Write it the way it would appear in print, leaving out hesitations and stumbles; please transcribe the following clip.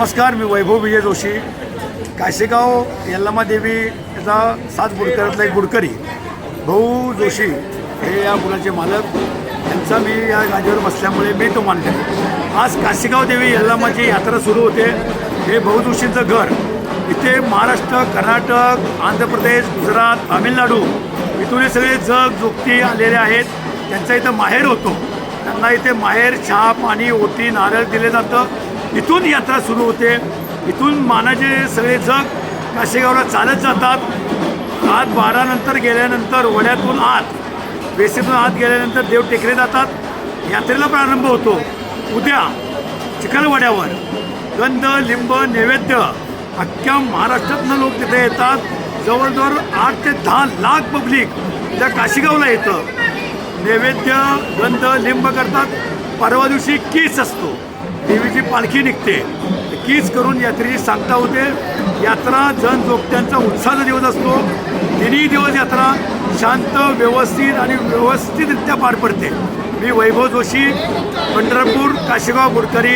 नमस्कार, मी वैभव विजय जोशी. काशेगाव यल्लमा देवी याचा 7 बुडकरातला एक बुडकरी भाऊ जोशी हे या मुलाचे मालक. त्यांचा मी या गाडीवर बसल्यामुळे मी तो मानतो. आज काशेगाव देवी यल्लमाची यात्रा सुरू होते. हे भाऊ जोशींचं घर इथे महाराष्ट्र, कर्नाटक, आंध्र प्रदेश, गुजरात, तामिळनाडू इथून हे सगळे जग जोगती आलेले आहेत. त्यांचा इथं माहेर होतो. त्यांना इथे माहेर, चहा, पाणी, ओटी, नारळ दिले जातं. इथून यात्रा सुरू होते. इथून मानाचे सगळे जग काशेगावला चालत जातात. आत 12 नंतर गेल्यानंतर वड्यातून आत, वेसेतून आत गेल्यानंतर देव टेकले जातात. यात्रेला प्रारंभ होतो उद्या चिखलवाड्यावर. गंध, लिंब, नैवेद्य अख्ख्या महाराष्ट्रातनं लोक तिथे येतात. जवळजवळ 8 ते 10 लाख पब्लिक त्या काशेगावला येतं. नैवेद्य, गंध, लिंब करतात. परवा दिवशी कीच असतो. देवीची पालखी निघते. कीच करून यात्रेची सांगता होते. यात्रा जनजोगत्यांचा उत्साहाचा दिवस असतो. तिन्ही दिवस यात्रा शांत, व्यवस्थित आणि व्यवस्थितरित्या पार पडते. मी वैभव जोशी, पंढरपूर, काशेगाव बुडकरी.